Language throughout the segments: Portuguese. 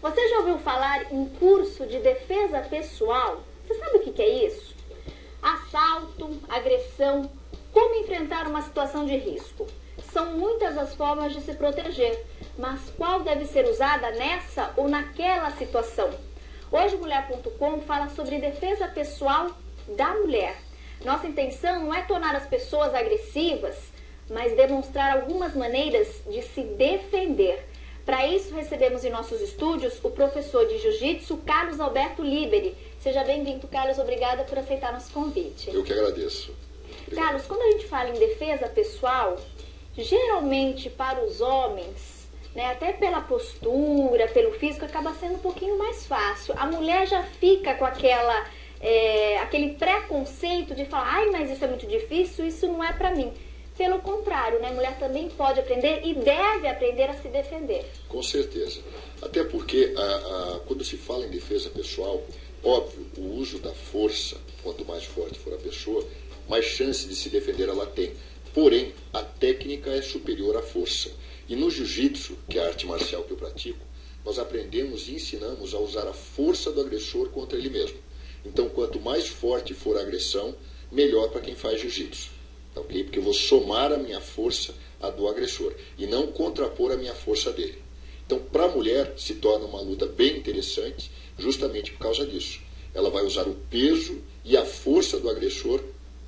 Você já ouviu falar em curso de defesa pessoal? Você sabe o que é isso? Assalto, agressão, como enfrentar uma situação de risco. São muitas as formas de se proteger, mas qual deve ser usada nessa ou naquela situação? Hoje o Mulher.com fala sobre defesa pessoal da mulher. Nossa intenção não é tornar as pessoas agressivas, mas demonstrar algumas maneiras de se defender. Para isso, recebemos em nossos estúdios o professor de Jiu-Jitsu, Carlos Alberto Liberi. Seja bem-vindo, Carlos. Obrigada por aceitar nosso convite. Eu que agradeço. Obrigado. Carlos, quando a gente fala em defesa pessoal, geralmente para os homens, até pela postura, pelo físico, acaba sendo um pouquinho mais fácil. A mulher já fica com aquele preconceito de falar, ai, mas isso é muito difícil, isso não é para mim. Pelo contrário, a mulher também pode aprender e deve aprender a se defender. Com certeza. Até porque quando se fala em defesa pessoal, óbvio, o uso da força, quanto mais forte for a pessoa, mais chance de se defender ela tem. Porém, a técnica é superior à força. E no jiu-jitsu, que é a arte marcial que eu pratico, nós aprendemos e ensinamos a usar a força do agressor contra ele mesmo. Então, quanto mais forte for a agressão, melhor para quem faz jiu-jitsu. Okay? Porque eu vou somar a minha força à do agressor e não contrapor a minha força dele. Então, para a mulher, se torna uma luta bem interessante justamente por causa disso. Ela vai usar o peso e a força do agressor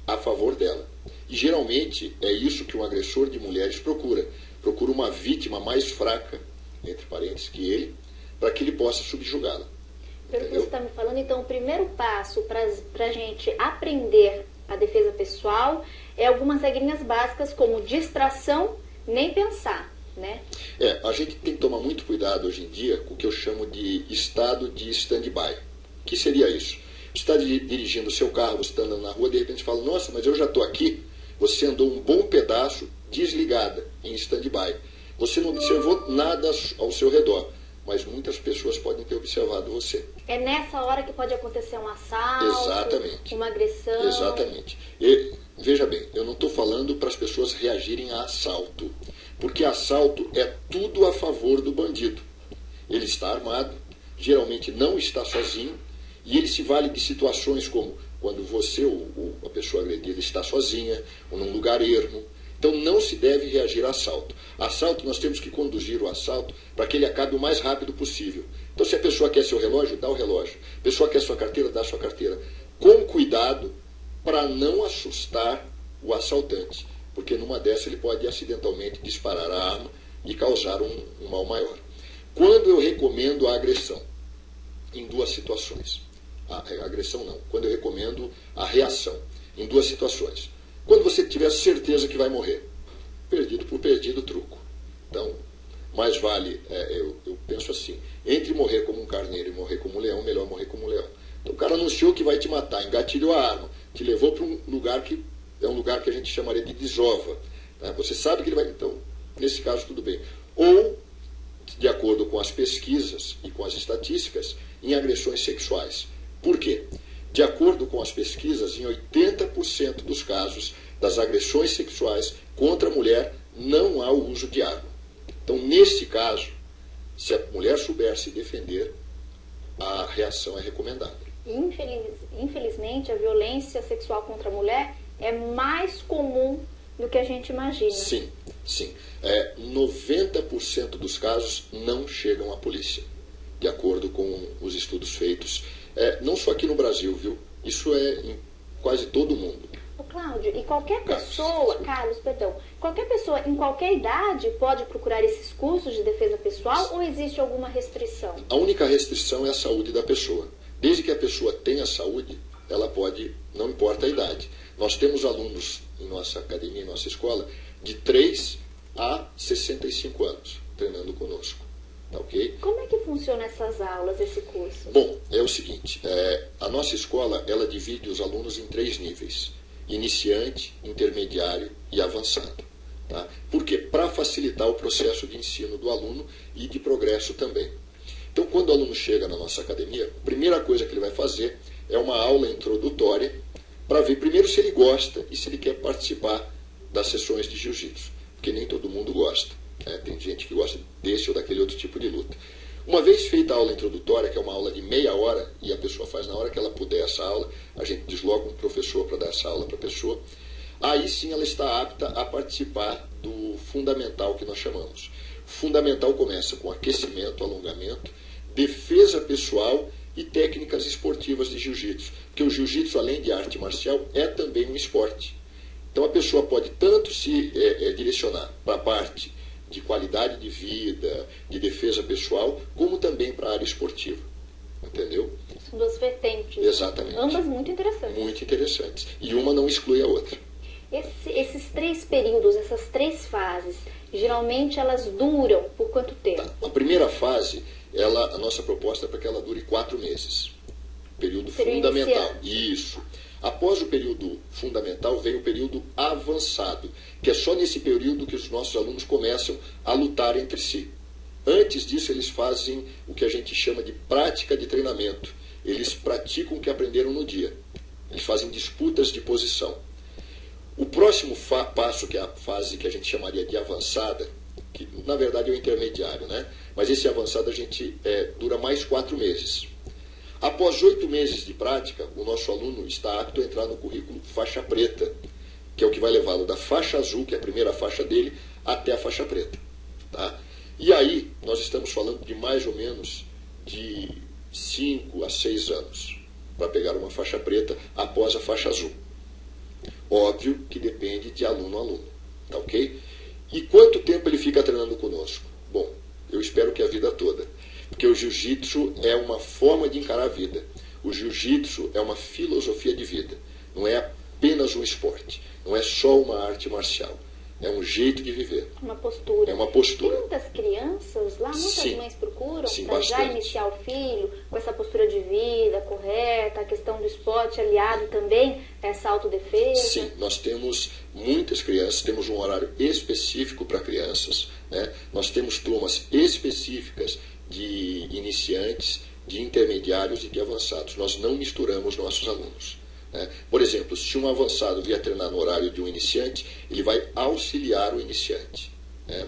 a favor dela. E geralmente é isso que um agressor de mulheres procura. Procura uma vítima mais fraca, entre parênteses, que ele, para que ele possa subjugá-la. Pelo que você está me falando, então o primeiro passo para a gente aprender a defesa pessoal é algumas regrinhas básicas como distração, nem pensar, né? A gente tem que tomar muito cuidado hoje em dia com o que eu chamo de estado de stand-by. O que seria isso? Você está dirigindo o seu carro, você está andando na rua, de repente fala, nossa, mas eu já estou aqui. Você andou um bom pedaço desligada, em stand-by. Você não observou nada ao seu redor, mas muitas pessoas podem ter observado você. É nessa hora que pode acontecer um assalto, exatamente, uma agressão. Exatamente. E, veja bem, eu não estou falando para as pessoas reagirem a assalto, porque assalto é tudo a favor do bandido. Ele está armado, geralmente não está sozinho, e ele se vale de situações como quando você ou a pessoa agredida está sozinha, ou num lugar ermo. Então não se deve reagir a assalto. Assalto, nós temos que conduzir o assalto para que ele acabe o mais rápido possível. Então se a pessoa quer seu relógio, dá o relógio. A pessoa quer sua carteira, dá sua carteira. Com cuidado para não assustar o assaltante. Porque numa dessas ele pode acidentalmente disparar a arma e causar um mal maior. Quando eu recomendo a agressão? Em duas situações. A agressão não. Quando eu recomendo a reação? Em duas situações. Quando você tiver certeza que vai morrer, perdido por perdido, truco. Então, mais vale, eu penso assim, entre morrer como um carneiro e morrer como um leão, melhor morrer como um leão. Então, o cara anunciou que vai te matar, engatilhou a arma, te levou para um lugar que é um lugar que a gente chamaria de desova. Né? Você sabe que ele vai... Então, nesse caso, tudo bem. Ou, de acordo com as pesquisas e com as estatísticas, em agressões sexuais. Por quê? De acordo com as pesquisas, em 80% dos casos das agressões sexuais contra a mulher, não há o uso de arma. Então, nesse caso, se a mulher souber se defender, a reação é recomendada. Infelizmente, a violência sexual contra a mulher é mais comum do que a gente imagina. Sim, sim. 90% dos casos não chegam à polícia, de acordo com os estudos feitos. Não só aqui no Brasil, viu? Isso é em quase todo mundo. Ô, Cláudio, e qualquer pessoa, Carlos, perdão, qualquer pessoa em qualquer idade pode procurar esses cursos de defesa pessoal ou existe alguma restrição? A única restrição é a saúde da pessoa. Desde que a pessoa tenha saúde, ela pode, não importa a idade. Nós temos alunos em nossa academia, em nossa escola, de 3 a 65 anos, treinando conosco. Tá, okay? Como é que funciona essas aulas, esse curso? Bom, é o seguinte, a nossa escola, ela divide os alunos em 3 níveis. Iniciante, intermediário e avançado. Tá? Por quê? Para facilitar o processo de ensino do aluno e de progresso também. Então, quando o aluno chega na nossa academia, a primeira coisa que ele vai fazer é uma aula introdutória para ver primeiro se ele gosta e se ele quer participar das sessões de jiu-jitsu. Porque nem todo mundo gosta. Tem gente que gosta desse ou daquele outro tipo de luta. Uma vez feita a aula introdutória, que é uma aula de meia hora, e a pessoa faz na hora que ela puder essa aula, a gente desloca um professor para dar essa aula para a pessoa, aí sim ela está apta a participar do fundamental que nós chamamos. Fundamental começa com aquecimento, alongamento, defesa pessoal e técnicas esportivas de jiu-jitsu. Porque o jiu-jitsu, além de arte marcial, é também um esporte. Então a pessoa pode tanto se direcionar para a parte de qualidade de vida, de defesa pessoal, como também para a área esportiva. Entendeu? São duas vertentes. Exatamente. Ambas muito interessantes. Muito interessantes. E uma não exclui a outra. Esses 3 períodos, essas 3 fases, geralmente elas duram por quanto tempo? Tá. A primeira fase, a nossa proposta é para que ela dure 4 meses. Período fundamental. Isso. Após o período fundamental, vem o período avançado, que é só nesse período que os nossos alunos começam a lutar entre si. Antes disso, eles fazem o que a gente chama de prática de treinamento. Eles praticam o que aprenderam no dia. Eles fazem disputas de posição. O próximo passo, que é a fase que a gente chamaria de avançada, que na verdade é o intermediário, né? Mas esse avançado a gente dura mais 4 meses. Após 8 meses de prática, o nosso aluno está apto a entrar no currículo faixa preta, que é o que vai levá-lo da faixa azul, que é a primeira faixa dele, até a faixa preta. Tá? E aí, nós estamos falando de mais ou menos de 5 a 6 anos para pegar uma faixa preta após a faixa azul. Óbvio que depende de aluno a aluno, tá ok? E quanto tempo ele fica treinando conosco? Bom, eu espero que a vida toda. Porque o jiu-jitsu é uma forma de encarar a vida. O jiu-jitsu é uma filosofia de vida. Não é apenas um esporte. Não é só uma arte marcial. É um jeito de viver. Uma postura. É uma postura. Tem muitas crianças lá, muitas mães procuram para já iniciar o filho com essa postura de vida correta, a questão do esporte aliado também a essa autodefesa. Sim, nós temos muitas crianças, temos um horário específico para crianças, né? Nós temos turmas específicas de iniciantes, de intermediários e de avançados. Nós não misturamos nossos alunos. Por exemplo, se um avançado vier treinar no horário de um iniciante, ele vai auxiliar o iniciante.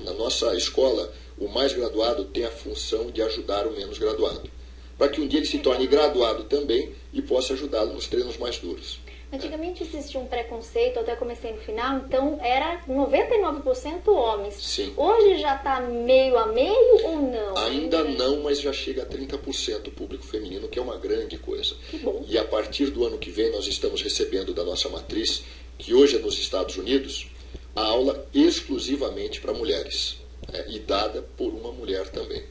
Na nossa escola, o mais graduado tem a função de ajudar o menos graduado, para que um dia ele se torne graduado também e possa ajudá-lo nos treinos mais duros. Antigamente existia um preconceito, até comecei no final, então era 99% homens. Sim. Hoje já está meio a meio ou não? Ainda não, mas já chega a 30% público feminino, que é uma grande coisa. Que bom. E a partir do ano que vem nós estamos recebendo da nossa matriz, que hoje é nos Estados Unidos, a aula exclusivamente para mulheres, e dada por uma mulher também.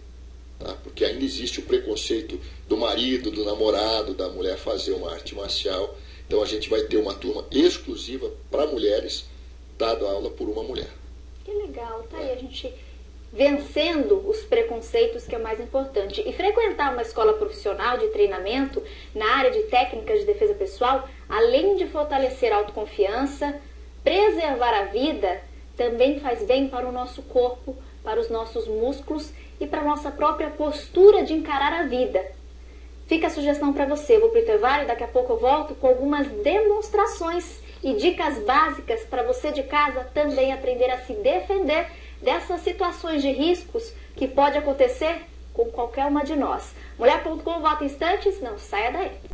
Tá? Porque ainda existe o preconceito do marido, do namorado, da mulher fazer uma arte marcial. Então a gente vai ter uma turma exclusiva para mulheres, dada a aula por uma mulher. Que legal, tá aí a gente vencendo os preconceitos, que é o mais importante. E frequentar uma escola profissional de treinamento na área de técnicas de defesa pessoal, além de fortalecer a autoconfiança, preservar a vida, também faz bem para o nosso corpo, para os nossos músculos e para a nossa própria postura de encarar a vida. Fica a sugestão para você. Eu vou para o intervalo e daqui a pouco eu volto com algumas demonstrações e dicas básicas para você de casa também aprender a se defender dessas situações de riscos que pode acontecer com qualquer uma de nós. Mulher.com volta em instantes, não saia daí.